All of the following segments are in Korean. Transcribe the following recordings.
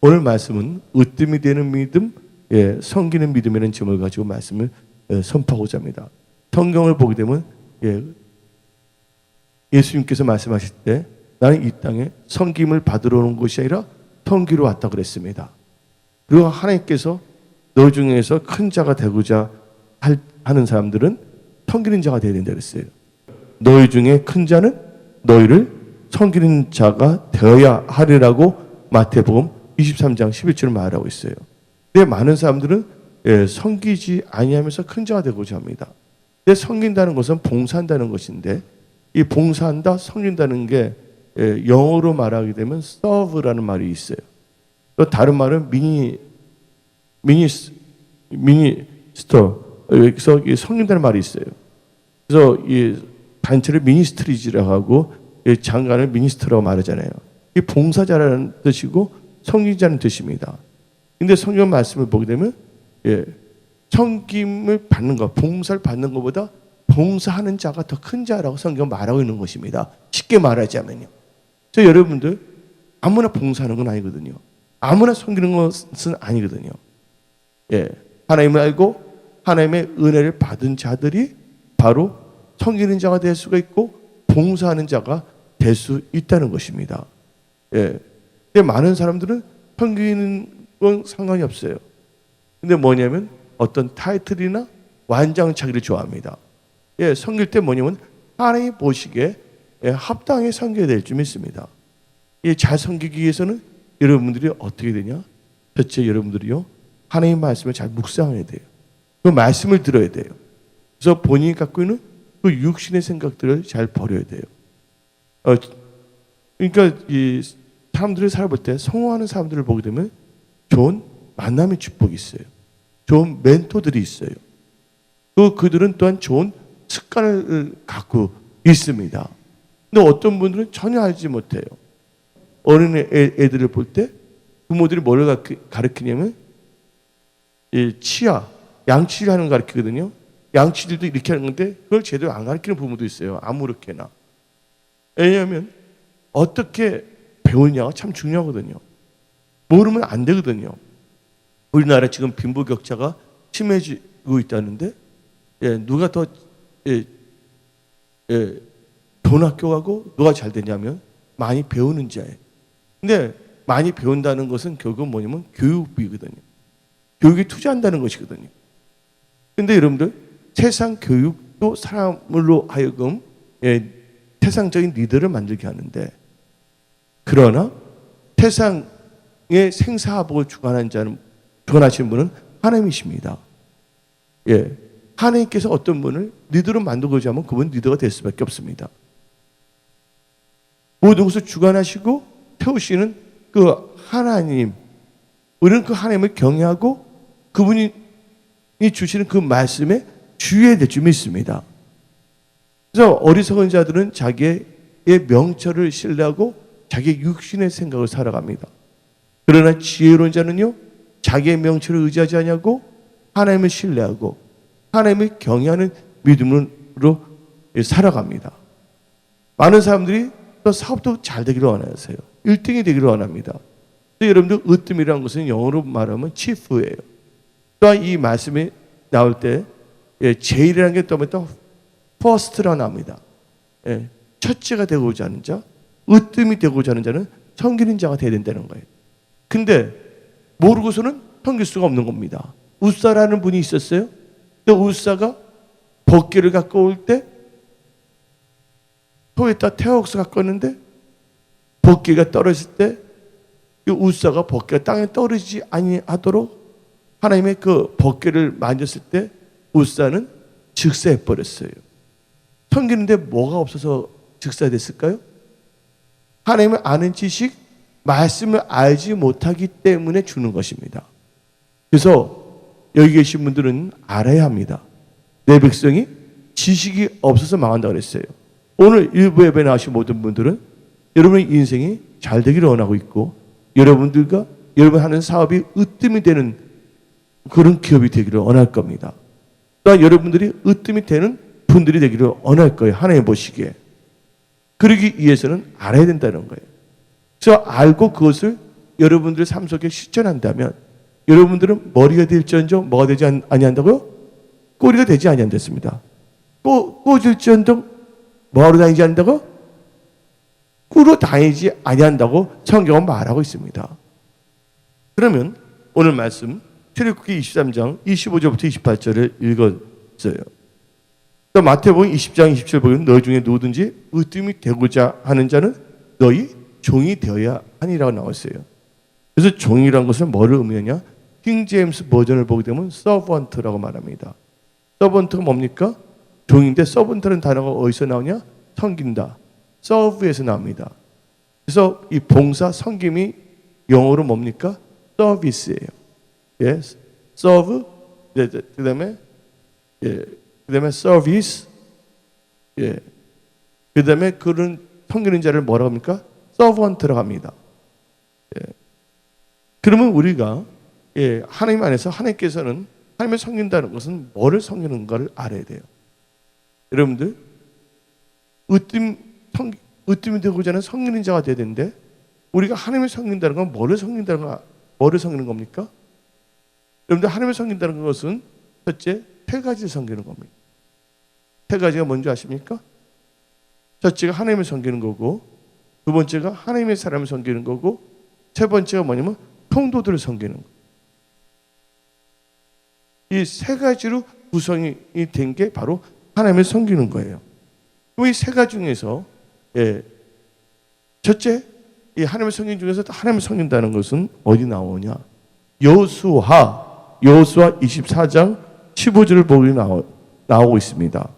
오늘 말씀은 으뜸이 되는 믿음, 섬기는 믿음이라는 점을 가지고 말씀을 선포하고자 합니다. 성경을 보게 되면 예수님께서 말씀하실 때 나는 이 땅에 섬김을 받으러 오는 것이 아니라 섬기러 왔다 그랬습니다. 그리고 하나님께서 너희 중에서 큰 자가 되고자 하는 사람들은 섬기는 자가 되어야 된다 그랬어요. 너희 중에 큰 자는 너희를 섬기는 자가 되어야 하리라고 마태복음 23장 11절을 말하고 있어요. 근데 많은 사람들은 섬기지 아니하면서 큰 자가 되고자 합니다. 근데 섬긴다는 것은 봉사한다는 것인데 이 봉사한다, 섬긴다는 게 영어로 말하게 되면 serve라는 말이 있어요. 또 다른 말은 미니스터, 여기서 섬긴다는 말이 있어요. 그래서 이 단체를 미니스트리지라고 하고 장관을 미니스터라고 말하잖아요. 이 봉사자라는 뜻이고 섬기자는 뜻입니다. 근데 성경 말씀을 보게 되면 섬김을 받는 것, 봉사를 받는 것보다 봉사하는 자가 더 큰 자라고 성경 말하고 있는 것입니다. 쉽게 말하자면요. 그래서 여러분들 아무나 봉사하는 건 아니거든요. 아무나 섬기는 것은 아니거든요. 하나님을 알고 하나님의 은혜를 받은 자들이 바로 섬기는 자가 될 수가 있고 봉사하는 자가 될 수 있다는 것입니다. 근데 많은 사람들은 섬기는 건 상관이 없어요. 근데 뭐냐면 어떤 타이틀이나 완장차기를 좋아합니다. 섬길 때 뭐냐면 하나님 보시기에 합당하게 섬겨야 될 줄 믿습니다. 잘 섬기기 위해서는 여러분들이 어떻게 되냐? 첫째, 여러분들이요 하나님 말씀을 잘 묵상해야 돼요. 그 말씀을 들어야 돼요. 그래서 본인이 갖고 있는 그 육신의 생각들을 잘 버려야 돼요. 그러니까 이 사람들을 살아볼 때 성공하는 사람들을 보게 되면 좋은 만남의 축복이 있어요. 좋은 멘토들이 있어요. 그들은 또한 좋은 습관을 갖고 있습니다. 근데 어떤 분들은 전혀 알지 못해요. 어린 애들을 볼 때 부모들이 뭘 가르치냐면 치아, 양치를 하는 거 가르치거든요. 양치질도 이렇게 하는 건데 그걸 제대로 안 가르치는 부모도 있어요. 아무렇게나. 왜냐하면 어떻게 배우냐가 참 중요하거든요. 모르면 안 되거든요. 우리나라 지금 빈부격차가 심해지고 있다는데 누가 더 좋은 학교 가고 누가 잘 되냐면 많이 배우는 자예요. 근데 많이 배운다는 것은 결국은 뭐냐면 교육비거든요. 교육에 투자한다는 것이거든요. 근데 여러분들 세상 교육도 사람으로 하여금 세상적인 리더를 만들게 하는데 그러나 세상의 생사화복을 주관하시는 분은 하나님이십니다. 하나님께서 어떤 분을 리더로 만들고자 하면 그분 리더가 될 수밖에 없습니다. 모든 것을 주관하시고 태우시는 그 하나님, 우리는 그 하나님을 경외하고 그분이 주시는 그 말씀에 주의해야 될 줄 믿습니다. 그래서 어리석은 자들은 자기의 명철을 신뢰하고 자기의 육신의 생각을 살아갑니다. 그러나 지혜로운 자는요 자기의 명철을 의지하지 않냐고 하나님을 신뢰하고 하나님을 경외하는 믿음으로 살아갑니다. 많은 사람들이 또 사업도 잘 되기를 원하세요. 1등이 되기를 원합니다. 여러분들 으뜸이라는 것은 영어로 말하면 chief예요. 또한 이 말씀이 나올 때 제일이라는 게 또 first라 나옵니다. 첫째가 되고자 하는 자, 으뜸이 되고자 하는 자는 섬기는 자가 되어야 된다는 거예요. 근데 모르고서는 섬길 수가 없는 겁니다. 웃사라는 분이 있었어요. 그 웃사가 법궤를 갖고 올 때 토에다 태워서 갖고 왔는데 법궤가 떨어질 때 그 웃사가 법궤가 땅에 떨어지지 아니하도록 하나님의 그 법궤를 만졌을 때 웃사는 즉사해 버렸어요. 섬기는데 뭐가 없어서 즉사됐을까요? 하나님을 아는 지식, 말씀을 알지 못하기 때문에 주는 것입니다. 그래서 여기 계신 분들은 알아야 합니다. 내 백성이 지식이 없어서 망한다고 그랬어요. 오늘 일부 예배 나오신 모든 분들은 여러분의 인생이 잘 되기를 원하고 있고 여러분들과 여러분 하는 사업이 으뜸이 되는 그런 기업이 되기를 원할 겁니다. 또한 여러분들이 으뜸이 되는 분들이 되기를 원할 거예요. 하나님 보시기에. 그러기 위해서는 알아야 된다는 거예요. 그래서 알고 그것을 여러분들의 삶 속에 실천한다면 여러분들은 머리가 될지언정 뭐가 되지 아니한다고요? 꼬리가 되지 아니한댔습니다. 꼬질지언정 뭐하러 다니지 않는다고? 꾸로 다니지 아니한다고 성경은 말하고 있습니다. 그러면 오늘 말씀 출애굽기 23장 25절부터 28절을 읽었어요. 또 마태복음 20장 27절 보면 너희 중에 누구든지 으뜸이 되고자 하는 자는 너희 종이 되어야 하니라고 나왔어요. 그래서 종이라는 것은 뭐를 의미하냐? 킹제임스 버전을 보게 되면 서번트라고 말합니다. 서번트가 뭡니까? 종인데 서번트라는 단어가 어디서 나오냐? 섬긴다. 서브에서 나옵니다. 그래서 이 봉사 섬김이 영어로 뭡니까? 서비스예요. 예, 서브, 그다음에 서비스, 예, 그다음에 그런 섬기는 자를 뭐라고 합니까? 서번트라고 합니다. 예. 그러면 우리가 하나님 안에서 하나님께서는 하나님을 섬긴다는 것은 뭐를 섬기는가를 알아야 돼요. 여러분들 으뜸이 되고자 하는 섬기는 자가 되어야 되는데 우리가 하나님을 섬긴다는 건 뭐를 섬기는 겁니까? 여러분들 하나님을 섬긴다는 것은 첫째 세 가지를 섬기는 겁니다. 세 가지가 뭔지 아십니까? 첫째가 하나님을 섬기는 거고, 두 번째가 하나님의 사람을 섬기는 거고, 세 번째가 뭐냐면 통도들을 섬기는 거. 이 세 가지로 구성이 된 게 바로 하나님을 섬기는 거예요. 이 세 가지 중에서 첫째, 이 하나님을 섬기는 중에서 하나님을 섬긴다는 것은 어디 나오냐? 여호수아 24장 15절을 보기 나오고 있습니다.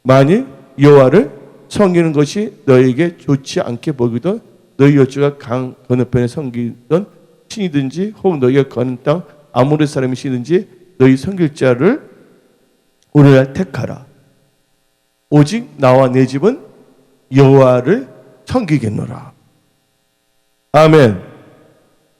만일 여호와를 섬기는 것이 너에게 좋지 않게 보이거든 너희 여주가 강 건너편에 섬기던 신이든지 혹은 너희가 거는 땅 아모레 사람이시든지 너희 섬길 자를 오늘날 택하라. 오직 나와 내 집은 여호와를 섬기겠노라. 아멘.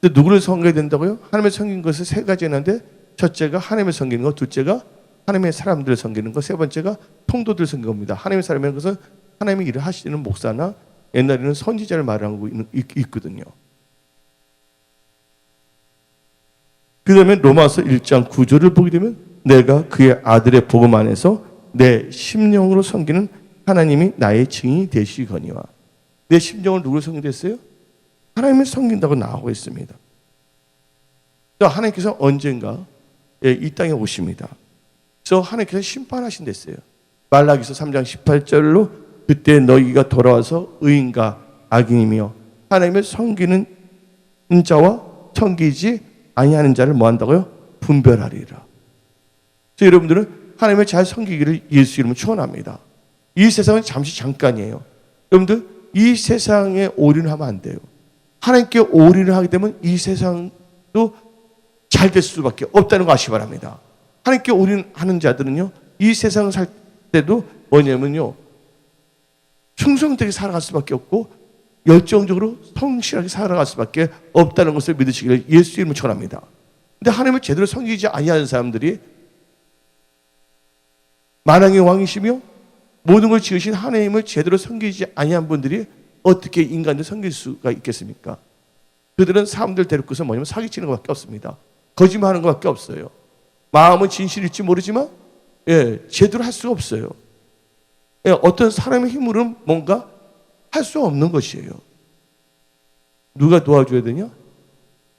누구를 섬겨야 된다고요? 하나님을 섬긴 것을 세 가지 했는데 첫째가 하나님을 섬기는 것, 둘째가 하나님의 사람들을 섬기는 것, 세 번째가 통도들을 섬기는 겁니다. 하나님의 사람이라는 것은 하나님의 일을 하시는 목사나 옛날에는 선지자를 말하고 있거든요. 그 다음에 로마서 1장 9절을 보게 되면 내가 그의 아들의 복음 안에서 내 심령으로 섬기는 하나님이 나의 증인이 되시거니와. 내 심령을 누구를 섬기겠어요? 하나님을 섬긴다고 나오고 있습니다. 하나님께서 언젠가 이 땅에 오십니다. 그래서 하나님께서 심판하신댔어요. 말라기서 3장 18절로 그때 너희가 돌아와서 의인과 악인이며 하나님을 섬기는 자와 섬기지 아니하는 자를 뭐 한다고요? 분별하리라. 그래서 여러분들은 하나님을 잘 섬기기를 예수 이름으로 축원합니다. 이 세상은 잠깐이에요. 여러분들 이 세상에 올인하면 안 돼요. 하나님께 올인을 하게 되면 이 세상도 잘 될 수밖에 없다는 거 아시기 바랍니다. 하나님께 올인하는 자들은요, 이 세상을 살 때도 뭐냐면요, 충성되게 살아갈 수밖에 없고 열정적으로 성실하게 살아갈 수밖에 없다는 것을 믿으시기를 예수 이름으로 축원합니다. 근데 하나님을 제대로 섬기지 아니하는 사람들이 만왕의 왕이시며 모든 걸 지으신 하나님을 제대로 섬기지 아니한 분들이 어떻게 인간을 섬길 수가 있겠습니까? 그들은 사람들 데리고서 뭐냐면 사기치는 것밖에 없습니다. 거짓말하는 것밖에 없어요. 마음은 진실일지 모르지만 제대로 할 수가 없어요. 어떤 사람의 힘으로는 뭔가 할 수 없는 것이에요. 누가 도와줘야 되냐?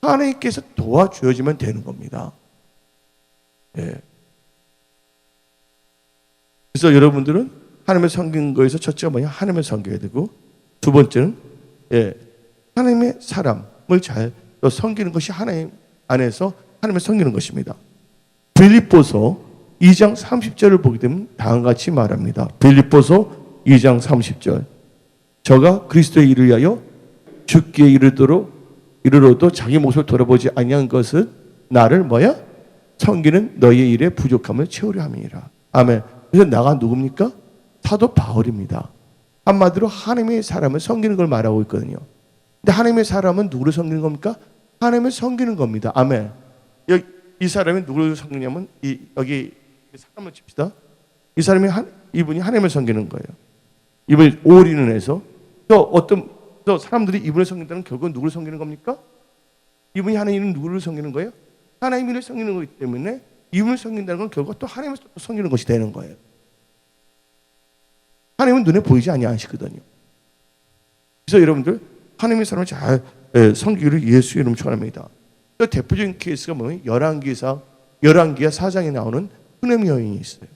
하나님께서 도와줘야지만 되는 겁니다. 그래서 여러분들은 하나님을 섬기는 거에서 첫째가 뭐냐? 하나님을 섬겨야 되고, 두 번째는 하나님의 사람을 잘 섬기는 것이 하나님 안에서 하나님을 섬기는 것입니다. 빌립보서 2장 30절을 보게 되면 다음과 같이 말합니다. 빌립보서 2장 30절. 저가 그리스도의 일을 위하여 죽기에 이르러도 자기 모습을 돌아보지 아니한 것은 나를 뭐야? 섬기는 너희의 일에 부족함을 채우려 함이니라. 아멘. 그래서 나가 누굽니까? 사도 바울입니다. 한마디로 하나님의 사람을 섬기는 걸 말하고 있거든요. 근데 하나님의 사람은 누구를 섬기는 겁니까? 하나님을 섬기는 겁니다. 아멘. 이 사람이 누구를 섬기냐면 여기 사람을 칩시다. 이 사람이 이분이 하나님을 섬기는 거예요. 이분이 올인을 해서 또 어떤 그래서 사람들이 이분을 섬긴다는 결국은 누구를 섬기는 겁니까? 이분이 하는 일은 누구를 섬기는 거예요? 하나님을 섬기는 거기 때문에 이분을 섬긴다는 건 결국 또 하나님을 섬기는 것이 되는 거예요. 하나님은 눈에 보이지 아니하시거든요. 그래서 여러분들 하나님의 사람을 잘 섬기기를 예수의 이름으로 축원합니다. 대표적인 케이스가 뭐냐면 열왕기하 4장에 나오는 수넴 여인이 있어요.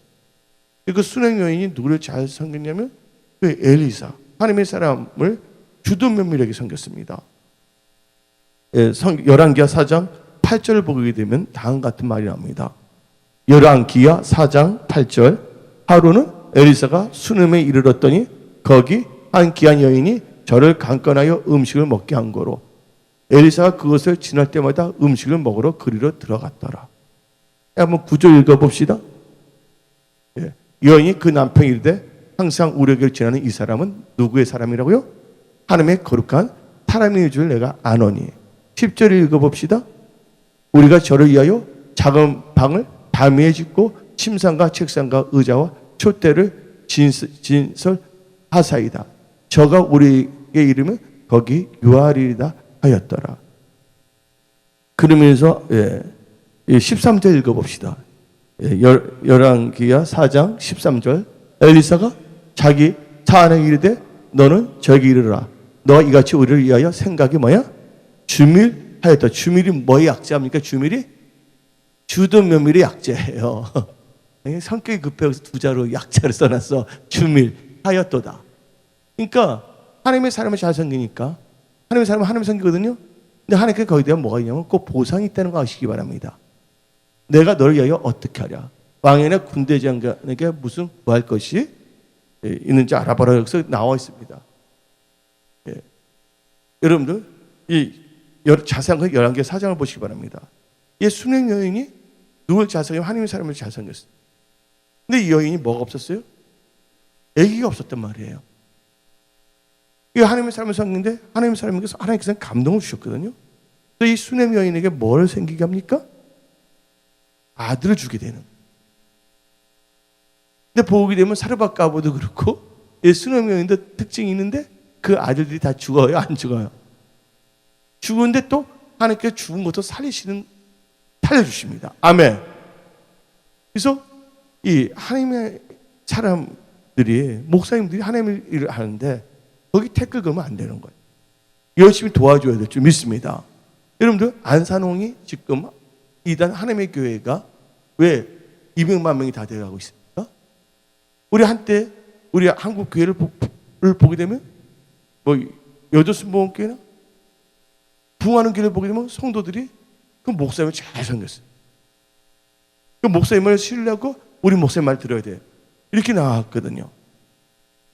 그 수넴 여인이 누구를 잘 섬겼냐면 그 엘리사, 하나님의 사람을 주도 면밀하게 섬겼습니다. 열왕기하 4장 8절을 보게 되면 다음 같은 말이 나옵니다. 열왕기하 4장 8절 하루는 엘리사가 수넴에 이르렀더니 거기 한 귀한 여인이 저를 강권하여 음식을 먹게 한 거로 엘리사가 그것을 지날 때마다 음식을 먹으러 그리로 들어갔더라. 한번 구절 읽어봅시다. 여인이 그 남편이 이르되 항상 우리에게 지나는 이 사람은 누구의 사람이라고요? 하나님의 거룩한 사람인 줄 내가 아노니. 10절 읽어봅시다. 우리가 저를 위하여 작은 방을 담위에 짓고 침상과 책상과 의자와 촛대를 진설하사이다. 저가 우리에게 이르면 거기 유하리이다 하였더라. 그러면서 13절 읽어봅시다. 열왕기하 4장 13절 엘리사가 자기 사안에 이르되 너는 저에게 이르라. 너가 이같이 우리를 위하여 생각이 뭐야? 주밀하였다. 주밀이 뭐의 약자입니까? 주밀이 주든 면밀의 약자예요. 성격이 급해서 두 자로 약자를 써놨어. 주밀하였도다. 그러니까 하나님의 사람을 잘 섬기니까 하나님의 사람은 하나님 섬기거든요. 근데 하나님께 거기에 대한 뭐가 있냐면 꼭 보상이 있다는 거 아시기 바랍니다. 내가 너를 위하여 어떻게 하랴. 왕이나 군대 장관에게 무슨 구할 것이 있는지 알아보라. 여기서 나와 있습니다. 여러분들 이 자세한 건 열왕기하 4장을 보시기 바랍니다. 이 수넴 여인이 누굴 잘 섬기면 하나님의 사람을 잘 섬겼어요. 근데 이 여인이 뭐가 없었어요? 아기가 없었단 말이에요. 이 하나님의 사람을 섬기는데 하나님께서 감동을 주셨거든요. 그래서 이 수넴 여인에게 뭘 생기게 합니까? 아들을 주게 되는. 근데 보게 되면 사르밧 가보도 그렇고 이 수넴 여인도 특징이 있는데 그 아들들이 다 죽어요? 안 죽어요? 죽은데 또 하나님께서 죽은 것도 살려주십니다. 아멘. 그래서 이 하나님의 사람들이 목사님들이 하나님의 일을 하는데 거기 태클 걸면 안 되는 거예요. 열심히 도와줘야 될 줄 믿습니다. 여러분들 안산홍이 지금 이단 하나님의 교회가 왜 200만 명이 다 되어가고 있습니까? 우리 한때 우리 한국 교회를 보게 되면 뭐 여도순복음교회나 부흥하는 교회를 보게 되면 성도들이 그 목사님을 잘 섬겼어요. 그 목사님을 신뢰하고 우리 목사님 말 들어야 돼. 이렇게 나왔거든요.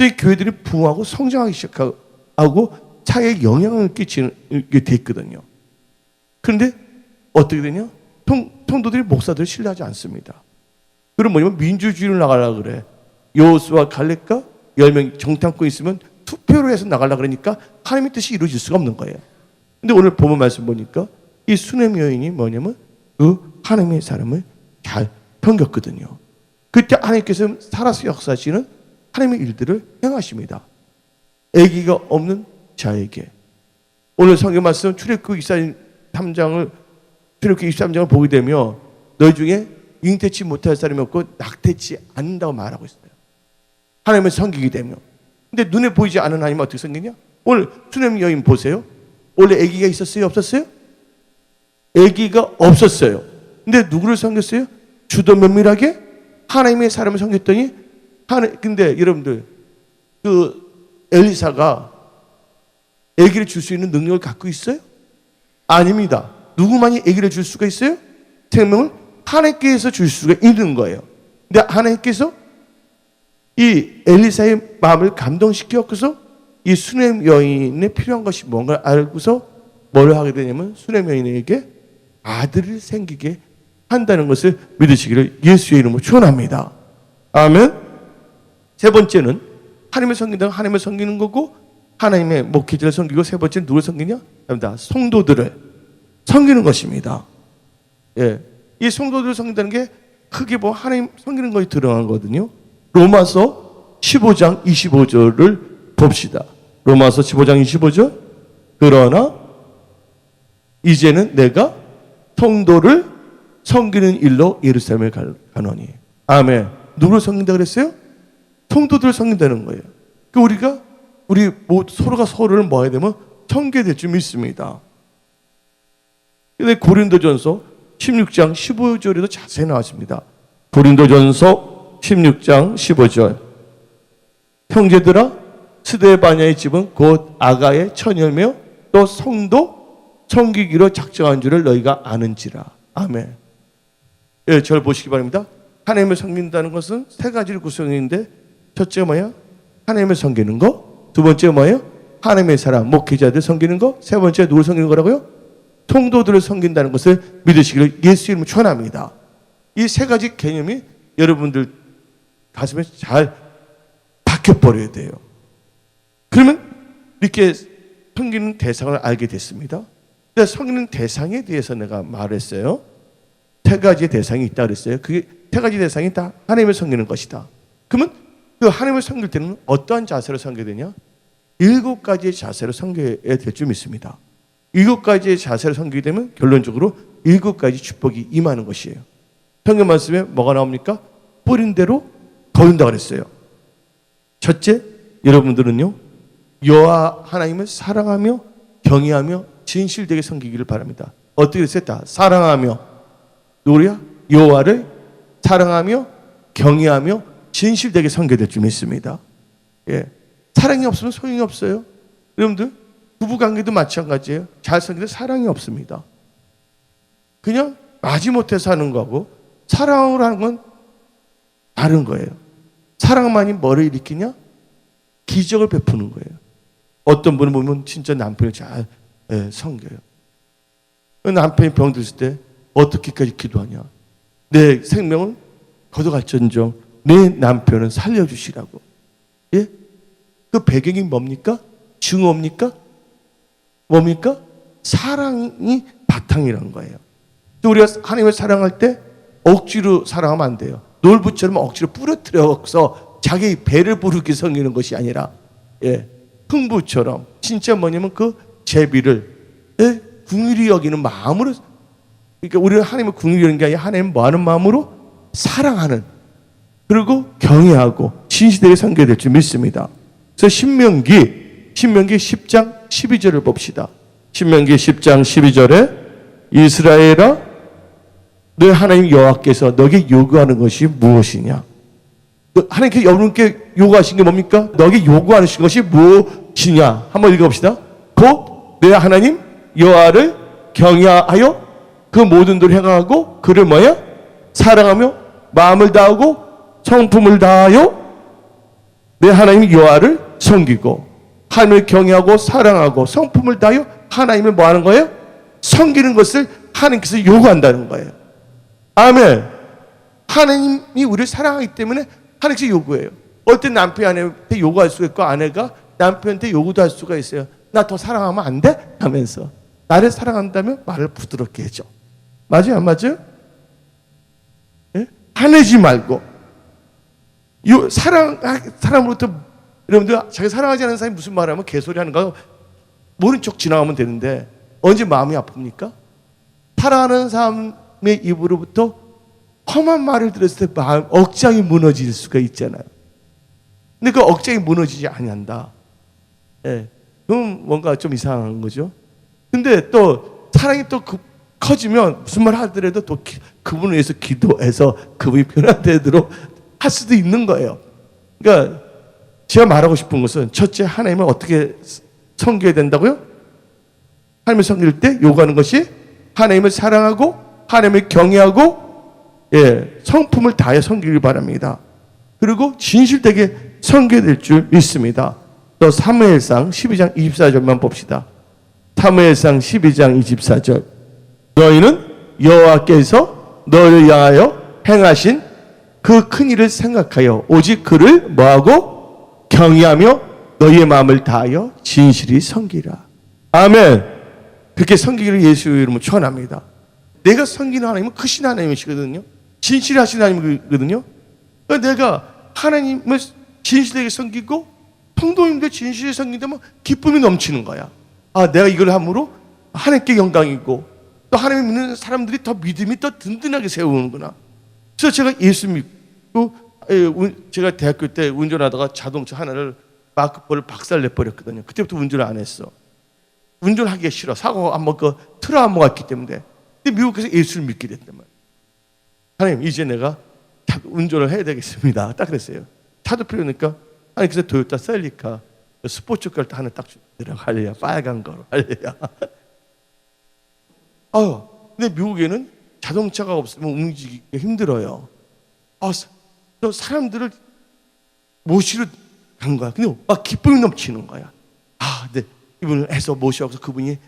이 교회들이 부흥하고 성장하기 시작하고 사회에 영향을 끼치게 됐거든요. 그런데 어떻게 되냐? 성도들이 목사들을 신뢰하지 않습니다. 그럼 뭐냐면 민주주의를 나가려고 그래. 여호수아 갈렙과 10명 정탐꾼 있으면 투표로 해서 나가려고 그러니까 하나님의 뜻이 이루어질 수가 없는 거예요. 근데 오늘 본문 말씀 보니까 이 수넴 여인이 뭐냐면 그 하나님의 사람을 잘 섬겼거든요. 그때 하나님께서 살아서 역사하시는 하나님의 일들을 행하십니다. 아기가 없는 자에게 오늘 성경 말씀 출애굽기 23장을 보게 되면 너희 중에 잉태치 못할 사람이 없고 낙태치 않는다고 말하고 있어요. 하나님을 섬기게 되면. 근데 눈에 보이지 않는 하나님은 어떻게 섬기냐? 오늘 수넴 여인 보세요. 원래 아기가 있었어요? 없었어요? 아기가 없었어요. 근데 누구를 섬겼어요? 주도 면밀하게 하나님의 사람을 섬겼더니 근데 여러분들 그 엘리사가 아기를 줄 수 있는 능력을 갖고 있어요? 아닙니다. 누구만이 아기를 줄 수가 있어요? 생명을 하나님께서 줄 수가 있는 거예요. 근데 하나님께서 이 엘리사의 마음을 감동시켜서 이 수넴 여인에 필요한 것이 뭔가 알고서 뭘 하게 되냐면 수넴 여인에게 아들을 생기게 한다는 것을 믿으시기를 예수의 이름으로 축원합니다. 아멘. 세 번째는 하나님을 섬긴다는 하나님을 섬기는 거고 하나님의 목회자를 섬기고 세 번째는 누굴 섬기냐? 성도들을 섬기는 것입니다. 이 성도들을 섬긴다는 게 크게 뭐 하나님 섬기는 것이 들어간 거거든요. 로마서 15장 25절을 봅시다. 로마서 15장 25절. 그러나 이제는 내가 성도를 섬기는 일로 예루살렘에 가노니. 아멘. 누구를 섬긴다 그랬어요? 성도들을 섬긴다는 거예요. 그러니까 우리 서로가 서로를 뭐 해야 되면 섬겨야 될 줄 믿습니다. 근데 고린도전서 16장 15절에도 자세히 나왔습니다. 고린도전서 16장 15절. 형제들아, 스데바냐의 집은 곧 아가의 처녀며 또 성도 섬기기로 작정한 줄을 너희가 아는지라. 아멘. 예, 저를 보시기 바랍니다. 하나님을 섬긴다는 것은 세 가지를 구성했는데, 첫째 뭐야? 하나님을 섬기는 거. 두 번째 뭐예요? 하나님의 사람, 목회자들 섬기는 거. 세 번째 누굴 섬기는 거라고요? 통도들을 섬긴다는 것을 믿으시기를 예수 이름으로 축원합니다. 이 세 가지 개념이 여러분들 가슴에 잘 박혀버려야 돼요. 그러면 이렇게 섬기는 대상을 알게 됐습니다. 근데 섬기는 대상에 대해서 내가 말했어요. 세 가지의 대상이 있다 그랬어요. 그게 세 가지 대상이 다 하나님을 섬기는 것이다. 그러면 그 하나님을 섬길 때는 어떠한 자세로 섬겨야 되냐? 7가지의 자세로 섬겨야 될 줄 믿습니다. 7가지의 자세로 섬기게 되면 결론적으로 7가지 축복이 임하는 것이에요. 성경 말씀에 뭐가 나옵니까? 뿌린 대로 거둔다 그랬어요. 첫째, 여러분들은요, 여호와 하나님을 사랑하며 경외하며 진실되게 섬기기를 바랍니다. 어떻게 됐을까? 사랑하며, 누구야? 여호와를 사랑하며 경외하며 진실되게 섬겨야 될 줄 믿습니다. 예. 사랑이 없으면 소용이 없어요. 여러분들, 부부관계도 마찬가지예요. 잘 섬기는데 사랑이 없습니다. 그냥 마지못해 사는 거하고 사랑으로 하는 건 다른 거예요. 사랑만이 뭐를 일으키냐? 기적을 베푸는 거예요. 어떤 분을 보면 진짜 남편을 잘 섬겨요. 남편이 병들었을 때 어떻게까지 기도하냐? 내 생명을 거둬갈지언정 내 남편은 살려주시라고. 예? 그 배경이 뭡니까? 증오입니까? 뭡니까? 사랑이 바탕이란 거예요. 또 우리가 하나님을 사랑할 때 억지로 사랑하면 안 돼요. 놀부처럼 억지로 부러뜨려서 자기 배를 부르게 섬기는 것이 아니라, 예, 흥부처럼 진짜 뭐냐면 그 제비를 긍휼히 여기는 마음으로, 그러니까 우리는 하나님을 긍휼히 여기는 게 아니라 하나님을 뭐하는 마음으로? 사랑하는, 그리고 경외하고 진실되게 섬겨야 될 줄 믿습니다. 그래서 신명기 10장 12절을 봅시다. 신명기 10장 12절에 이스라엘아, 너희 하나님 여호와께서 너에게 요구하는 것이 무엇이냐? 하나님께서 여러분께 요구하신 게 뭡니까? 너에게 요구하는 것이 무엇이냐? 한번 읽어봅시다. 곧 내 하나님 여호와를 경외하여 그 모든 일을 행하고 그를 뭐야? 사랑하며 마음을 다하고 성품을 다하여 내 하나님 여호와를 섬기고, 하나님을 경외하고 사랑하고 성품을 다하여 하나님을 뭐 하는 거예요? 섬기는 것을 하나님께서 요구한다는 거예요. 아멘. 하나님이 우리를 사랑하기 때문에 하나님께서 요구해요. 어떤 남편이 아내한테 요구할 수가 있고 아내가 남편한테 요구도 할 수가 있어요. 나 더 사랑하면 안 돼? 하면서. 나를 사랑한다면 말을 부드럽게 해줘. 맞아요? 안 맞아요? 예? 화내지 말고. 사람으로부터, 여러분들 자기 사랑하지 않는 사람이 무슨 말을 하면 개소리 하는 거 모른 척 지나가면 되는데 언제 마음이 아픕니까? 사랑하는 사람의 입으로부터 험한 말을 들었을 때 마음, 억장이 무너질 수가 있잖아요. 근데 그 억장이 무너지지 아니한다. 예. 그럼 뭔가 좀 이상한 거죠. 근데 또 사랑이 또 커지면 무슨 말 하더라도 또 그분을 위해서 기도해서 그분이 변화되도록 할 수도 있는 거예요. 그러니까 제가 말하고 싶은 것은, 첫째, 하나님을 어떻게 섬겨야 된다고요? 하나님을 섬길 때 요구하는 것이 하나님을 사랑하고 하나님을 경외하고, 예, 성품을 다해 섬기길 바랍니다. 그리고 진실되게 섬겨야 될 줄 믿습니다. 또 사무엘상 12장 24절만 봅시다. 사무엘상 12장 24절. 너희는 여호와께서 너희를 향하여 행하신 그 큰 일을 생각하여 오직 그를 뭐하고? 경외하며 너희의 마음을 다하여 진실히 섬기라. 아멘. 그렇게 섬기기를 예수 이름으로 축원합니다. 내가 섬기는 하나님은 크신 하나님이시거든요. 진실하신 하나님이거든요. 내가 하나님을 진실하게 섬기고 성도님들 진실이 생기면 기쁨이 넘치는 거야. 아, 내가 이걸 함으로 하나님께 영광이고 또 하나님 믿는 사람들이 더 믿음이 더 든든하게 세우는구나. 그래서 제가 예수 믿고 제가 대학교 때 운전하다가 자동차 하나를 마크포를 박살내버렸거든요. 그때부터 운전을 안 했어. 운전하기가 싫어. 사고가 한번 그 트라우마가 있기 때문에. 근데 미국에서 예수를 믿게 됐단 말이에요. 하나님, 이제 내가 운전을 해야 되겠습니다. 딱 그랬어요. 차도 필요하니까 아니 그래서 토요타 셀리카 스포츠카를 하나 딱 주더라고. 할렐루야. 빨간 거로. 할렐루야. 근데 미국에는 자동차가 없으면 움직이기 힘들어요. 또 사람들을 모시러 간 거야. 근데 막 기쁨이 넘치는 거야. 근데 이분을 해서 모셔서 그분이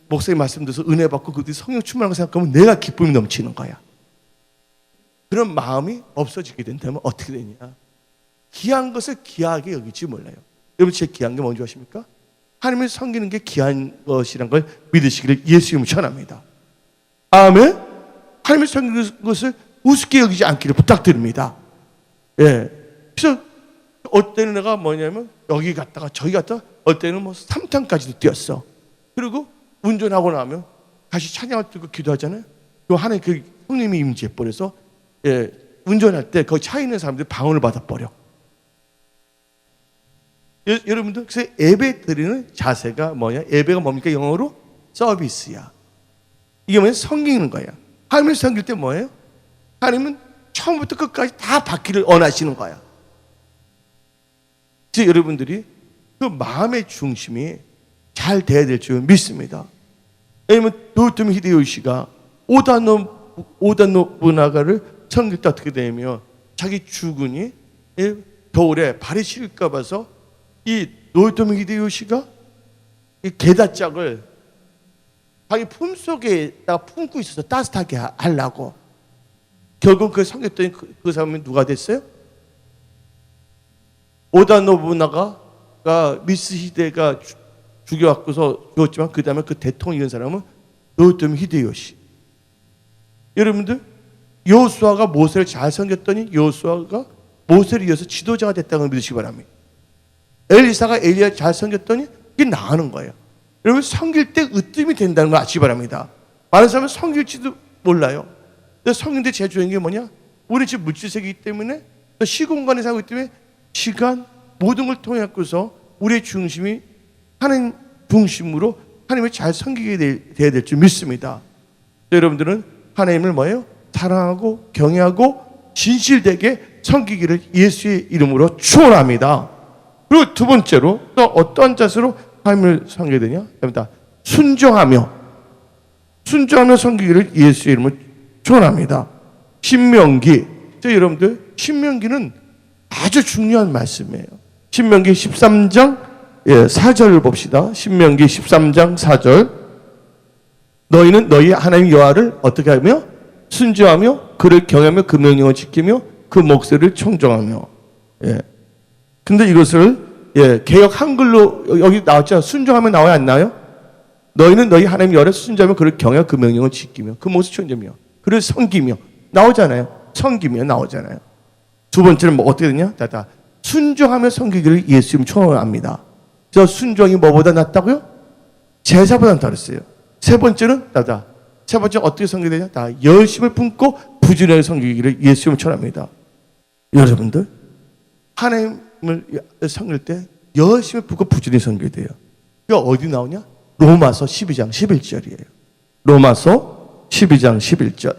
목사님 말씀 들어서 은혜 받고 그들이 성령 충만한 거 생각하면 내가 기쁨이 넘치는 거야. 그런 마음이 없어지게 된다면 어떻게 되냐? 귀한 것을 귀하게 여기지 몰라요. 여러분, 제일 귀한 게 뭔지 아십니까? 하나님을 섬기는 게 귀한 것이란 걸 믿으시기를 예수 이름으로 전합니다. 아멘. 하나님을 섬기는 것을 우습게 여기지 않기를 부탁드립니다. 그래서 어때는 내가 뭐냐면 여기 갔다가 저기 갔다가 어때는 뭐 3탄까지도 뛰었어. 그리고 운전하고 나면 다시 찬양을 듣고 기도하잖아요. 그 하나님 그 성령님이 임재해 버려서 운전할 때 거기 차에 있는 사람들이 방언을 받아버려. 여러분들, 그래서 예배 드리는 자세가 뭐냐? 예배가 뭡니까? 영어로 서비스야. 이게 뭐냐? 섬기는 거야. 하나님을 섬길 때 뭐예요? 하나님은 처음부터 끝까지 다 받기를 원하시는 거야. 그래서 여러분들이 그 마음의 중심이 잘 돼야 될 줄 믿습니다. 왜냐면 도요토미 히데요시가 오다 노부나가를 섬길 때 어떻게 되냐면 자기 주군이 겨울에 발이 시릴까 봐서 이 도요토미 히데요시가 이 게다짝을 자기 품속에다 품고 있어서 따뜻하게 하려고 결국 그 섬겼더니 그 사람이 누가 됐어요? 오다 노부나가가 미스 히데가 죽여갖고서 죽었지만 그 다음에 그 대통령 이런 사람은 도요토미 히데요시. 여러분들, 여호수아가 모세를 잘 섬겼더니 여호수아가 모세를 이어서 지도자가 됐다는 걸 믿으시기 바랍니다. 엘리사가 엘리야 잘 섬겼더니 이게 나가는 거예요. 여러분, 섬길 때 으뜸이 된다는 걸 아시기 바랍니다. 많은 사람은 섬길지도 몰라요. 근데 섬기는데 제일 중요한 게 뭐냐? 우리 지금 물질세계이기 때문에 또 시공간에 살고 있기 때문에 시간 모든 걸 통해 갖고서 우리의 중심이 하나님 중심으로 하나님을 잘 섬기게 돼야 될 줄 믿습니다. 여러분들은 하나님을 뭐예요? 사랑하고 경외하고 진실되게 섬기기를 예수의 이름으로 축원합니다. 그리고 두 번째로 또 어떤 자세로 하나님을 섬겨야 되냐? 순종하며 섬기기를 예수의 이름으로 축원합니다. 신명기, 여러분들 신명기는 아주 중요한 말씀이에요. 신명기 13장 4절을 봅시다. 신명기 13장 4절. 너희는 너희 하나님 여호와를 어떻게 하며 순종하며 그를 경외하며 그 명령을 지키며 그 목소리를 청정하며. 근데 이것을 개역 한글로 여기 나왔죠. 순종하면 나와요, 안 나와요? 너희는 너희 하나님 여호와를 순종하며 그를 경외하며 그 명령을 지키며 그 목소리를 청정하며 그를 섬기며 나오잖아요. 섬기며 나오잖아요. 두 번째는 뭐 어떻게 되냐? 순종하며 섬기기를 예수님 초원합니다. 저 순종이 뭐보다 낫다고요? 제사보다 낫다고 그랬어요. 세 번째는 세 번째 어떻게 섬기게 되냐? 열심을 품고 부지런하게 섬기기를 예수님 초원합니다. 여러분들, 하나님을 섬길 때 열심히 품고 부지런히 섬겨야 돼요. 이거 어디 나오냐? 로마서 12장 11절이에요. 로마서 12장 11절.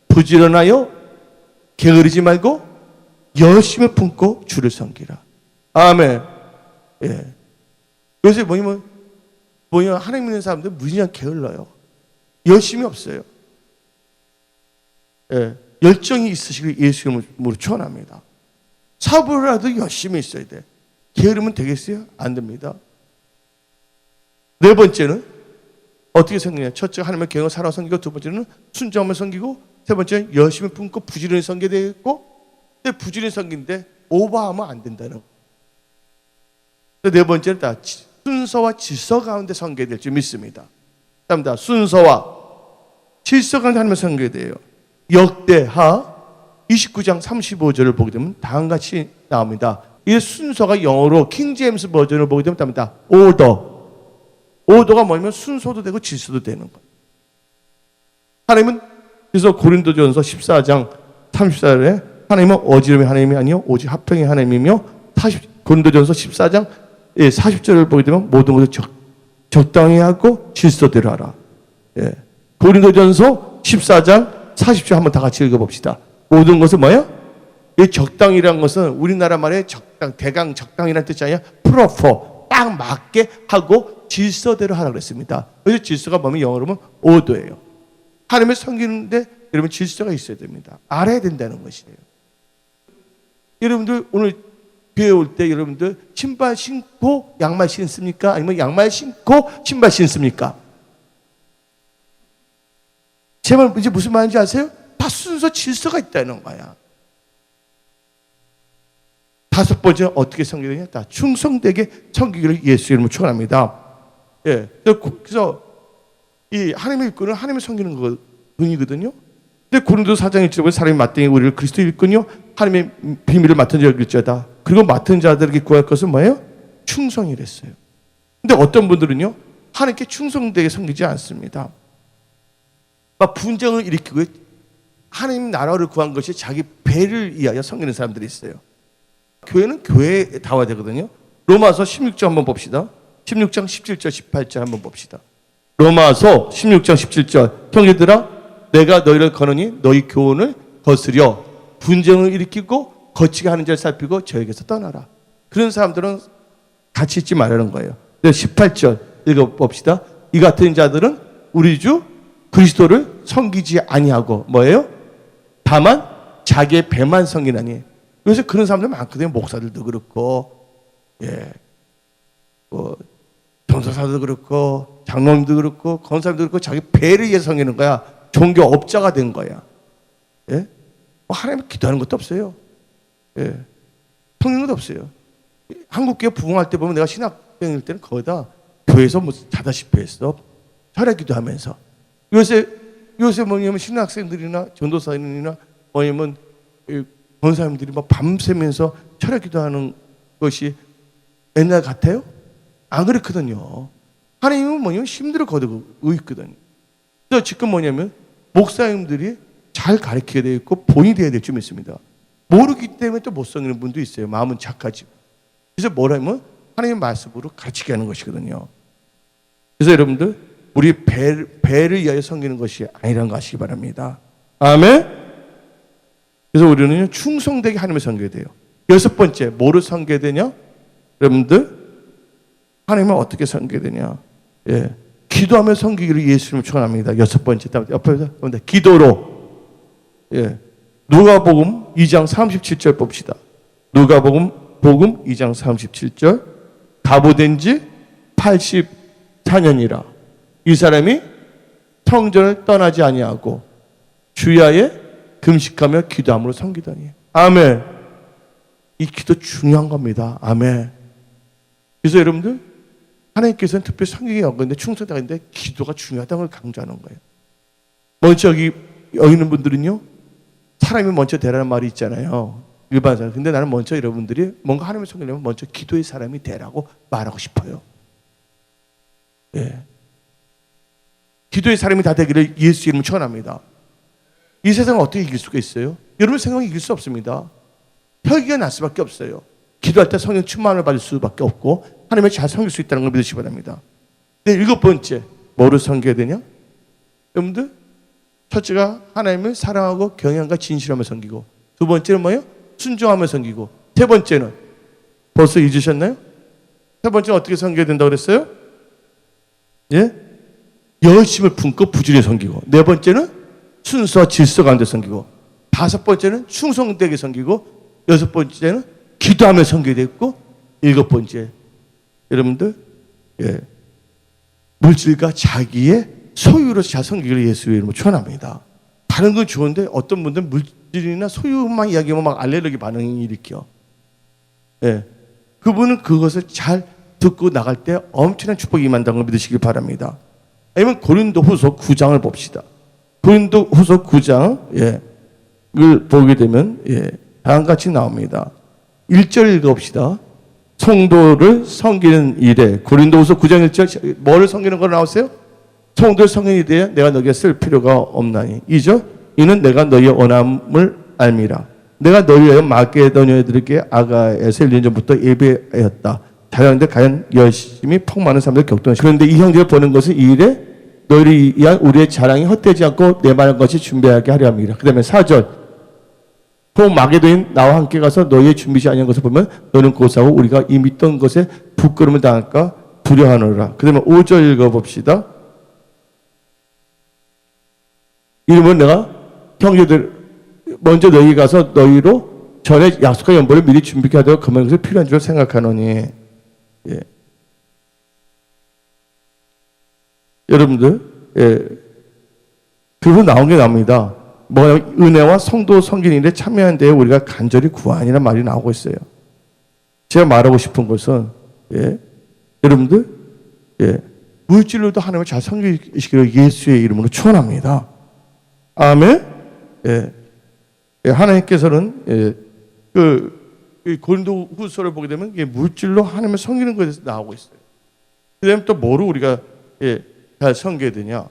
부지런하여 게으르지 말고 열심히 품고 주를 섬기라. 아멘. 요새 뭐냐면 하나님 믿는 사람들 무지한 게을러요. 열심이 없어요. 열정이 있으시길 예수 이름으로 축원합니다. 사업을 하도 열심히 있어야 돼. 게으르면 되겠어요? 안 됩니다. 네 번째는 어떻게 섬기냐? 첫째, 하나님의 경영을 살아 섬기고, 두 번째는 순종하며 섬기고, 세 번째는 열심히 품고 부지런히 섬겨야 되겠고, 근데 부지런히 섬기는데 오버하면 안 된다는. 네 번째는 순서와 질서 가운데 섬겨야 될 줄 믿습니다. 다음다 순서와 질서 가운데 하나님을 섬겨야 돼요. 역대하 29장 35절을 보게 되면 다음과 같이 나옵니다. 이 순서가 영어로 킹제임스 버전을 보게 되면 답니다. 오더. 오더가 뭐냐면 순서도 되고 질서도 되는 거예요. 하나님은 그래서 고린도전서 14장 34절에 하나님은 어지럼의 하나님이 아니요 오직 화평의 하나님이며 고린도전서 14장 40절을 보게 되면 모든 것을 적당히 하고 질서대로 하라. 예. 고린도전서 14장 40절 한번 다 같이 읽어봅시다. 모든 것은 뭐예요? 이 적당이라는 것은 우리나라 말에 적당, 대강 적당이라는 뜻이 아니라 프로퍼, 딱 맞게 하고 질서대로 하라 그랬습니다. 그래서 질서가 뭐냐면 영어로 보면 오더예요. 하나님을 섬기는데 여러분 질서가 있어야 됩니다. 알아야 된다는 것이에요. 여러분들 오늘 교회 올 때 여러분들 신발 신고 양말 신습니까? 아니면 양말 신고 신발 신습니까? 제 말 이제 무슨 말인지 아세요? 다 순서 질서가 있다는 거야. 다섯 번째 어떻게 섬기느냐? 되냐? 다 충성되게 섬기기를 예수 이름으로 축원합니다. 예, 그래서 이 하나님의 일꾼은 하나님을 섬기는 분이거든요. 근데 고린도 4장 1절에 사람이 마땅히 우리를 그리스도 일꾼이요 하나님의 비밀을 맡은 자를 일자다. 그리고 맡은 자들에게 구할 것은 뭐예요? 충성이랬어요. 근데 어떤 분들은요 하나님께 충성되게 섬기지 않습니다. 막 분쟁을 일으키고 하나님 나라를 구한 것이 자기 배를 위하여 섬기는 사람들이 있어요. 교회는 교회에 다와야 되거든요. 로마서 16장 한번 봅시다. 16장 17절 18절 한번 봅시다. 로마서 16장 17절 형제들아 내가 너희를 거느니 너희 교훈을 거스려 분쟁을 일으키고 거치게 하는 자를 살피고 저에게서 떠나라. 그런 사람들은 같이 있지 말라는 거예요. 18절 읽어봅시다. 이 같은 자들은 우리 주 그리스도를 섬기지 아니하고 뭐예요? 다만 자기의 배만 섬기나니. 그래서 그런 사람들 많거든요. 목사들도 그렇고 변호사도 그렇고 장로님도 그렇고 권사님도 그렇고 자기 배를 위해 섬기는 거야. 종교업자가 된 거야. 예? 하나님 기도하는 것도 없어요. 예. 성기는 것도 없어요. 한국교회 부흥할 때 보면 내가 신학생일 때는 거기다 교회에서 뭐 자다시피 했어. 철야 기도하면서. 요새 뭐냐면 신학생들이나 전도사님이나 뭐냐면 권사님들이 막 밤새면서 철야 기도하는 것이 옛날 같아요? 안 그렇거든요. 하나님은 뭐냐면 힘들어 거두고 있거든요. 그래서 지금 뭐냐면 목사님들이 잘 가르치게 되어 있고 본이 되어야 될 줄 믿습니다. 모르기 때문에 또 못 섬기는 분도 있어요. 마음은 착하지. 그래서 뭐라면 하나님의 말씀으로 가르치게 하는 것이거든요. 그래서 여러분들 우리 배를 위하여 섬기는 것이 아니라는 거 아시기 바랍니다. 아멘. 그래서 우리는 충성되게 하나님을 섬겨야 돼요. 여섯 번째 뭐를 섬겨야 되냐? 여러분들 하나님을 어떻게 섬겨야 되냐? 예. 기도하며 섬기기를 예수님을 축원합니다. 여섯 번째 옆에서 기도로. 예. 누가복음 2장 37절 봅시다. 누가복음 2장 37절. 가보된 지 84년이라 이 사람이 성전을 떠나지 아니하고 주야에 금식하며 기도함으로 섬기더니. 아멘. 이 기도 중요한 겁니다. 아멘. 그래서 여러분들 하나님께서는 특별히 성경에 여기는데 충성되는데 기도가 중요하다는 걸 강조하는 거예요. 먼저 여기 있는 분들은요 사람이 먼저 되라는 말이 있잖아요. 일반 사람. 근데 나는 먼저 여러분들이 뭔가 하나님을 섬기려면 먼저 기도의 사람이 되라고 말하고 싶어요. 예. 기도의 사람이 다 되기를 예수 이름으로 축원합니다. 이 세상을 어떻게 이길 수가 있어요? 여러분 생각이 이길 수 없습니다. 혈기가 날 수밖에 없어요. 기도할 때 성령 충만을 받을 수밖에 없고 하나님을 잘 섬길 수 있다는 걸 믿으시기 바랍니다. 네, 일곱 번째 뭐를 섬겨야 되냐? 여러분들 첫째가 하나님을 사랑하고 경외함과 진실함을 섬기고, 두 번째는 뭐예요? 순종하며 섬기고, 세 번째는 벌써 잊으셨나요? 세 번째는 어떻게 섬겨야 된다고 그랬어요? 예? 열심을 품고 부지런히 섬기고, 네 번째는 순서와 질서 가운데 섬기고, 다섯 번째는 충성되게 섬기고, 여섯 번째는 기도하며 섬겨야 되고, 일곱 번째 여러분들 물질과 자기의 소유로 잘 섬기기를 예수의 이름으로 축원합니다. 다른 건 좋은데 어떤 분들은 물질이나 소유만 이야기하면 막 알레르기 반응이 일으켜. 그분은 그것을 잘 듣고 나갈 때 엄청난 축복이 임한다는 걸 믿으시길 바랍니다. 아니면 고린도후서 9장을 봅시다. 고린도후서 9장을 보게 되면 다음같이 나옵니다. 1절 읽어봅시다. 성도를 섬기는 일에. 고린도후서 9장 1절 뭐를 섬기는 거 나오세요? 성도를 섬기는 일에 내가 너에게 쓸 필요가 없나니. 2절 이는 내가 너희의 원함을 알미라. 내가 너희 위하여 마게도냐들에게 아가에서 1년 전부터 예배하였다. 자랑인데 과연 열심히 폭 많은 사람들 격동하시고. 그런데 이 형제를 보는 것은 이 일에 너희를 위한 우리의 자랑이 헛되지 않고 내 말한 것이 준비하게 하려 합니다. 그 다음에 4절 또 마게도인 나와 함께 가서 너희의 준비지 아니한 것을 보면 너는 고사하고 우리가 이미 있던 것에 부끄러움을 당할까 두려워하노라. 그 다음에 5절 읽어봅시다. 이러면 내가 형제들 먼저 너희 가서 너희로 전에 약속한 연보를 미리 준비케 하도록 그만 것이 필요한 줄 생각하노니. 예. 여러분들, 예. 그리고 나온 게 나옵니다. 뭐냐면 은혜와 성도 섬기는 일에 참여한 데에 우리가 간절히 구하니라는 말이 나오고 있어요. 제가 말하고 싶은 것은, 예. 여러분들, 예. 물질로도 하나님을 잘 섬기시기를 예수의 이름으로 축원합니다. 아멘. 예. 예. 하나님께서는 예. 고린도후서를 보게 되면 이게 물질로 하나님을 섬기는 것에 대해서 나오고 있어요. 그다음에 또 뭐로 우리가 예. 잘 섬겨야 되냐?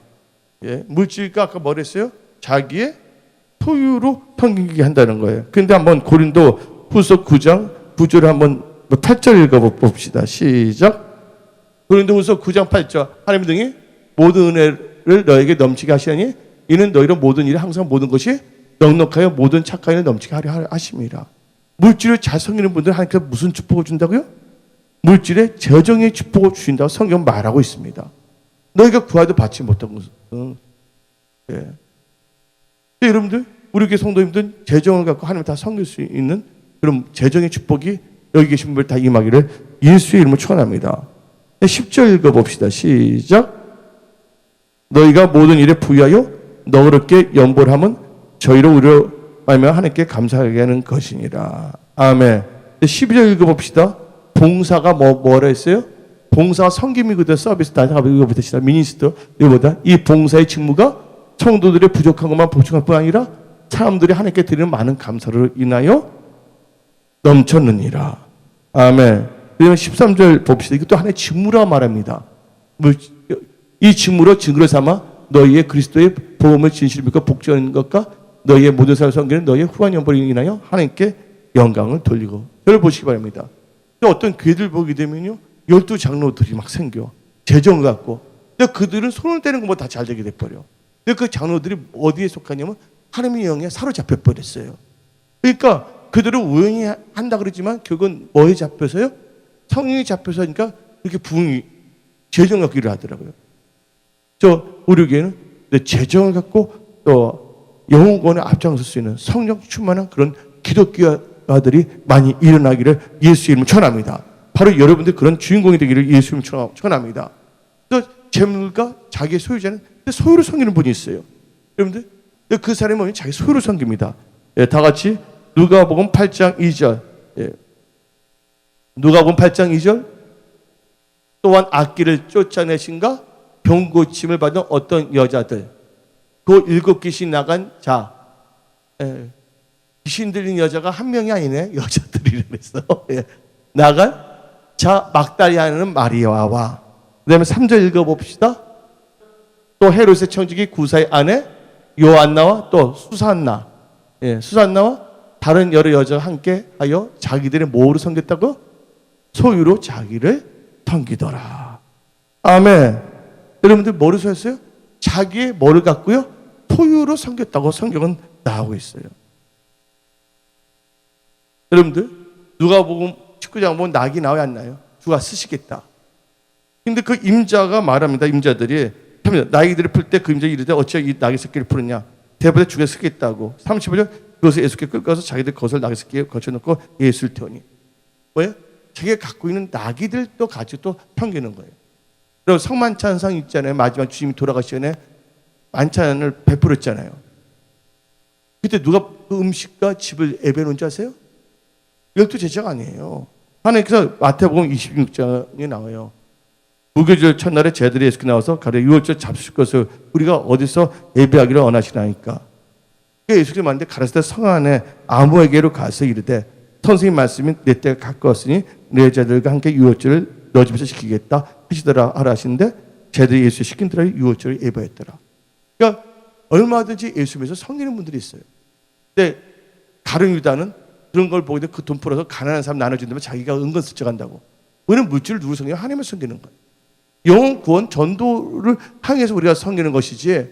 예. 물질과 아까 뭐랬어요? 자기의 소유로 섬기게 한다는 거예요. 근데 한번 고린도후서 9장 9절을 한번 8절 읽어봅시다. 시작. 고린도후서 9장 8절 하나님 등이 모든 은혜를 너에게 넘치게 하시니 이는 너희로 모든 일에 항상 모든 것이 넉넉하여 모든 착한 일을 넘치게 하려 하심이라. 물질을 잘 섬기는 분들 하나님께서 무슨 축복을 준다고요? 물질에 재정의 축복을 주신다고 성경 말하고 있습니다. 너희가 구하도 받지 못한 것은 예. 여러분들 우리 교회 성도님들 재정을 갖고 하나님 다 섬길 수 있는 그런 재정의 축복이 여기 계신 분들 다 임하기를 예수의 이름으로 축원합니다. 10절 읽어봅시다. 시작. 너희가 모든 일에 부유하여 너그럽게 연보를 하면 저희로 우려 말며 하나님께 감사하게 하는 것이니라. 아멘. 12절 읽어봅시다. 봉사가 뭐라 했어요? 봉사가 섬김이거든. 서비스 다 읽어봅시다. 미니스터 이거보다 이 봉사의 직무가 성도들의 부족한 것만 보충할 뿐 아니라 사람들이 하나님께 드리는 많은 감사를 인하여 넘쳤느니라. 아멘. 그러면 13절 봅시다. 이것도 하나의 직무라 말합니다. 이 직무로 증거를 삼아 너희의 그리스도의 복음을 진실을 믿고 복종하는 것과 너희의 모든 사람을 섬기는 너희의 후한 연보를 인하여 하나님께 영광을 돌리고. 저를 보시기 바랍니다. 어떤 교회들 보게 되면요 12장로들이 막 생겨 재정을 갖고 근데 그들은 손을 떼는 것보다 다 잘 되게 돼버려. 근데 그 장로들이 어디에 속하냐면 하나님의 영에 사로잡혀 버렸어요. 그러니까 그들은 우연히 한다 그러지만 결국은 뭐에 잡혀서요? 성령이 잡혀서니까 이렇게 부흥이 재정 갖기를 하더라고요. 우리 교회는 재정을 갖고 또 영혼권에 앞장설 수 있는 성령 충만한 그런 기독교가들이 많이 일어나기를 예수의 이름으로 축원합니다. 바로 여러분들 그런 주인공이 되기를 예수의 이름으로 축원합니다. 또 재물과 자기의 소유자는 소유를 섬기는 분이 있어요. 여러분들 그 사람이 뭐냐면 자기 소유를 섬깁니다. 예, 다 같이 누가복음 8장 2절. 예. 누가복음 8장 2절. 또한 악기를 쫓아내신가 병 고침을 받은 어떤 여자들 그 7귀신 나간 자 예. 귀신 들린 여자가 한 명이 아니네. 여자들이 그랬어. 예. 나간 자 막달리아는 마리아와 그 다음에 3절 읽어봅시다. 또 헤롯의 청지기 구사의 아내 요한나와 또 수산나 예, 수산나와 다른 여러 여자가 함께 하여 자기들의 뭐로 섬겼다고? 소유로 자기를 섬기더라. 아멘. 여러분들 뭐를 섬겼어요? 자기의 뭐를 갖고요? 소유로 섬겼다고 성경은 나오고 있어요. 여러분들 누가복음 19장 보면 낙이 나와야 안 나요? 주가 쓰시겠다. 근데 그 임자가 말합니다. 임자들이 나귀들을 풀 때 그 임자가 이르되 어찌하여 이 나귀 새끼를 풀었냐? 대보다 죽여 쓰겠다고. 35절 그것을 예수께 끌고 가서 자기들 것을 나귀 새끼에 거쳐놓고 예수를 태우니 뭐예요? 자기가 갖고 있는 나귀들도 가지고 또 섬기는 거예요. 그리고 성만찬상 있잖아요. 마지막 주님이 돌아가시 전에 만찬을 베풀었잖아요. 그때 누가 그 음식과 집을 예배놓은 줄 아세요? 이것도 제자가 아니에요. 하나님께서 마태복음 26장에 나와요. 무교절 첫날에 제자들이 예수께 나와서 가려 유월절 잡수실 것을 우리가 어디서 예배하기를 원하시나이까. 예수께서 말하는데 가라사대 성 안에 아무에게로 가서 이르되 선생님 말씀이 내 때가 가까웠으니 내 자들과 함께 유월절을 너 집에서 지키겠다 하시더라 하라 하시는데 제들이 예수 시킨 대로 유월절을 예배했더라. 그러니까 얼마든지 예수 믿어서 섬기는 분들이 있어요. 근데 가룟 유다는 그런 걸 보고 그 돈 풀어서 가난한 사람 나눠준다면 자기가 은근 스쳐간다고. 우리는 물질을 누구 섬기냐? 하나님을 섬기는 거예요. 영혼 구원 전도를 향해서 우리가 섬기는 것이지,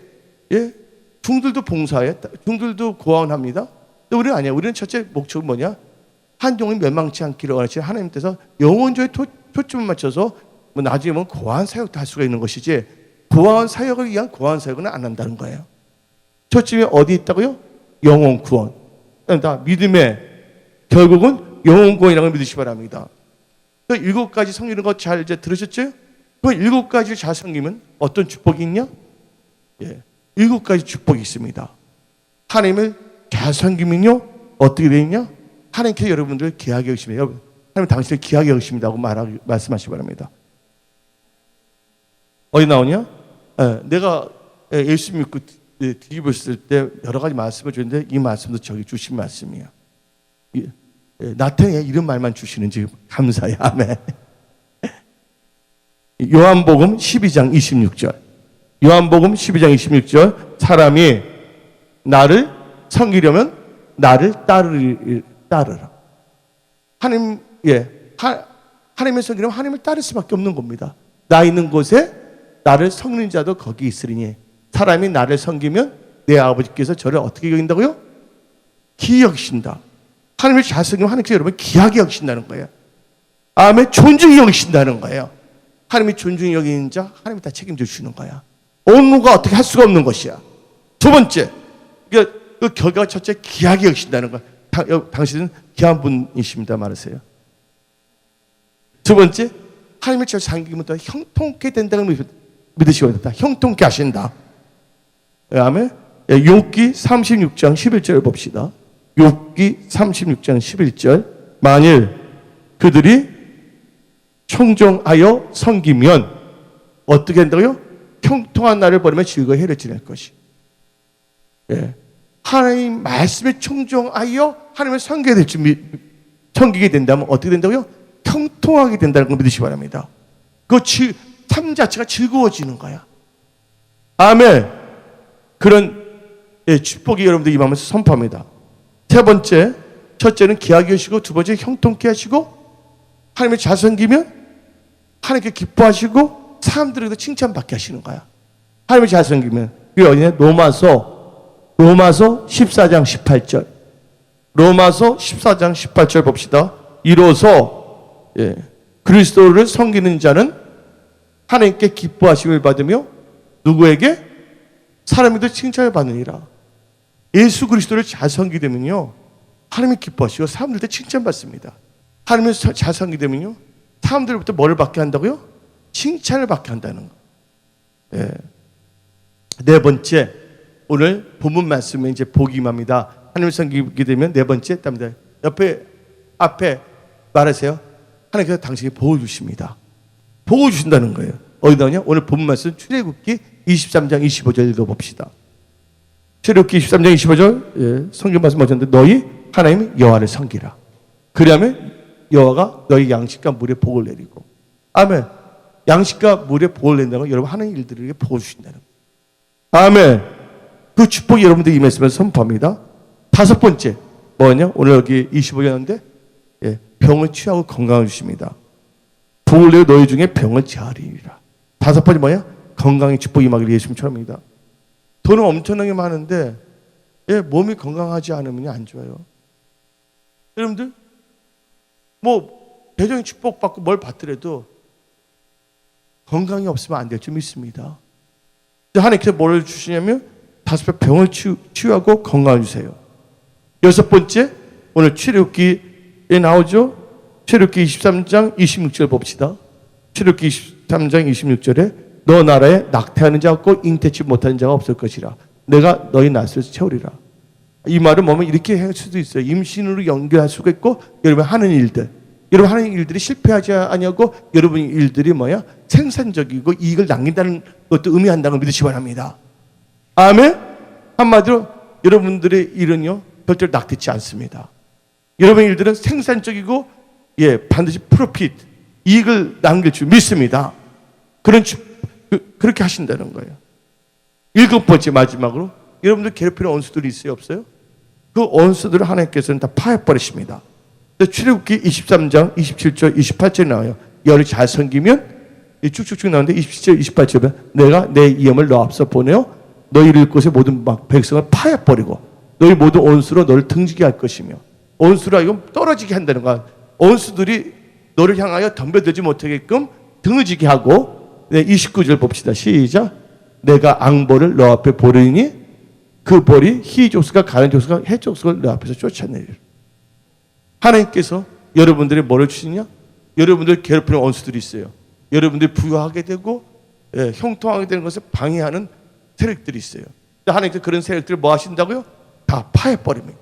예? 중들도 봉사해, 중들도 고아원합니다. 근데 우리는 아니야. 우리는 첫째 목적은 뭐냐? 한종이 멸망치 않기를 원하시는 하나님께서 영혼조에 초점을 맞춰서 뭐 나중에 보면 고아원 사역도 할 수가 있는 것이지, 고아원 사역을 위한 고아원 사역은 안 한다는 거예요. 초점이 어디 있다고요? 영혼 구원. 다 믿음의 결국은 영혼 구원이라고 믿으시기 바랍니다. 그 7가지 섬기는 거 잘 이제 들으셨죠? 그 7가지를 잘 섬기면 어떤 축복이 있냐? 예, 7가지 축복이 있습니다. 하나님을 잘 섬기면요 어떻게 되느냐? 하나님께서 여러분들을 귀하게 여기십니다. 여러분, 하나님 당신을 귀하게 여기십니다고 말씀하시기 바랍니다. 어디 나오냐? 예, 내가 예수 믿고 뒤집었을 때 여러 가지 말씀을 주는데 이 말씀도 저기 주신 말씀이야. 나한테 이런 말만 주시는지 감사해. 아멘. 요한복음 12장 26절. 요한복음 12장 26절. 사람이 나를 섬기려면 나를 따르라. 하나님을 섬기려면 하나님을 따를 수밖에 없는 겁니다. 나 있는 곳에 나를 섬기는 자도 거기 있으리니 사람이 나를 섬기면 내 아버지께서 저를 어떻게 여긴다고요? 귀히 여기신다. 하나님을 잘 섬기면 하나님께서 여러분 귀하게 여기신다는 거예요. 아멘. 존중히 여기신다는 거예요. 하나님이 존중히 여기는 자 하나님이 다 책임져 주시는 거야. 어느 누가 어떻게 할 수가 없는 것이야. 두 번째, 그 결과가 첫째 귀하게 여기신다는 거야. 당신은 귀한 분이십니다 말하세요. 두 번째, 하나님을 잘 섬기면 또 형통케 된다는 믿으시고 있다. 형통케 하신다. 아멘. 욥기 36장 11절 봅시다. 욥기 36장 11절. 만일 그들이 청정하여 섬기면 어떻게 한다고요? 형통한 날을 버리면 즐거이 해를 지낼 것이. 예. 하나님 말씀에 청정하여 하나님을 섬기게 된다면 어떻게 된다고요? 형통하게 된다는 걸 믿으시기 바랍니다. 그 삶 자체가 즐거워지는 거야. 아멘. 그런 축복이 여러분들 이 마음에서 선포합니다. 세 번째, 첫째는 귀하게 하시고 두 번째 형통케 하시고 하나님을 잘 섬기면 하나님께 기뻐하시고 사람들에게도 칭찬받게 하시는 거야. 하나님을 잘 섬기면. 그게 어디냐? 로마서 14장 18절. 로마서 14장 18절 봅시다. 이로써 그리스도를 섬기는 자는 하나님께 기뻐하심을 받으며 누구에게? 사람에게도 칭찬을 받느니라. 예수 그리스도를 잘 섬기되면요 하나님이 기뻐하시고 사람들한테 칭찬받습니다. 하나님을 잘 섬기되면요 사람들부터 뭐를 받게 한다고요? 칭찬을 받게 한다는 거. 예. 네 번째, 오늘 본문 말씀에 이제 복이 임합니다. 하나님을 섬기게 되면 네 번째 답니다. 앞에 말하세요. 하나님께서 당신에게 복을 주십니다. 복을 주신다는 거예요. 어디 나오냐? 오늘 본문 말씀 출애굽기 23장 25절 읽어봅시다. 출애굽기 23장 25절 성경 말씀 하셨는데 너희 하나님 여호와를 섬기라. 그러면 여호와가 너희 양식과 물에 복을 내리고. 아멘. 양식과 물에 복을 낸다는 건 여러분 하나님 일들에게 복을 주신다는 거예요. 아멘. 그 축복이 여러분들 임했으면 선포합니다. 다섯 번째 뭐냐? 오늘 여기 25절인데 병을 취하고 건강을 주십니다. 복을 내어 너희 중에 병을 제하리라. 다섯 번째 뭐냐? 건강의 축복이 임하기를 예수님 축원합니다. 돈은 엄청나게 많은데 몸이 건강하지 않으면 안 좋아요. 여러분들 뭐 대정의 축복받고 뭘 받더라도 건강이 없으면 안 될 줄 믿습니다. 하나님께서 뭘 주시냐면 다섯 번 병을 치유하고 건강을 주세요. 여섯 번째, 오늘 출애굽기에 나오죠. 출애굽기 23장 26절 봅시다. 출애굽기 23장 26절에 너 나라에 낙태하는 자 없고 잉태치 못하는 자가 없을 것이라. 내가 너희 낯을 채우리라. 이 말은 뭐면 이렇게 할 수도 있어요. 임신으로 연결할 수가 있고 여러분 하는 일들. 여러분 하는 일들이 실패하지 아니하고 여러분 일들이 뭐야? 생산적이고 이익을 남긴다는 것도 의미한다는 걸 믿으시기 바랍니다. 아멘? 한마디로 여러분들의 일은요 절대로 낙태치 않습니다. 여러분의 일들은 생산적이고 반드시 프로핏, 이익을 남길 줄 믿습니다. 그렇게 하신다는 거예요. 7번째 마지막으로 여러분들 괴롭히는 원수들이 있어요, 없어요? 그 원수들을 하나님께서는 다 파해버리십니다. 출애굽기 23장 27절 28절에 나와요. 열을 잘 섬기면 쭉쭉쭉 나오는데 27절 28절에 내가 내 이염을 너 앞서 보내어 너희 이룰 곳의 모든 백성을 파해버리고 너희 모든 원수로 너를 등지게 할 것이며 원수라 이건 떨어지게 한다는 거야. 원수들이 너를 향하여 덤벼들지 못하게끔 등지게 하고 29절 봅시다. 시작. 내가 앙벌을 너 앞에 보르니 그 벌이 희 족속과 가련 족속과 헷 족속을 너 앞에서 쫓아내리라. 하나님께서 여러분들이 뭐를 주시냐? 여러분들 괴롭히는 원수들이 있어요. 여러분들이 부유하게 되고 형통하게 되는 것을 방해하는 세력들이 있어요. 하나님께서 그런 세력들을 뭐 하신다고요? 다 파해버립니다.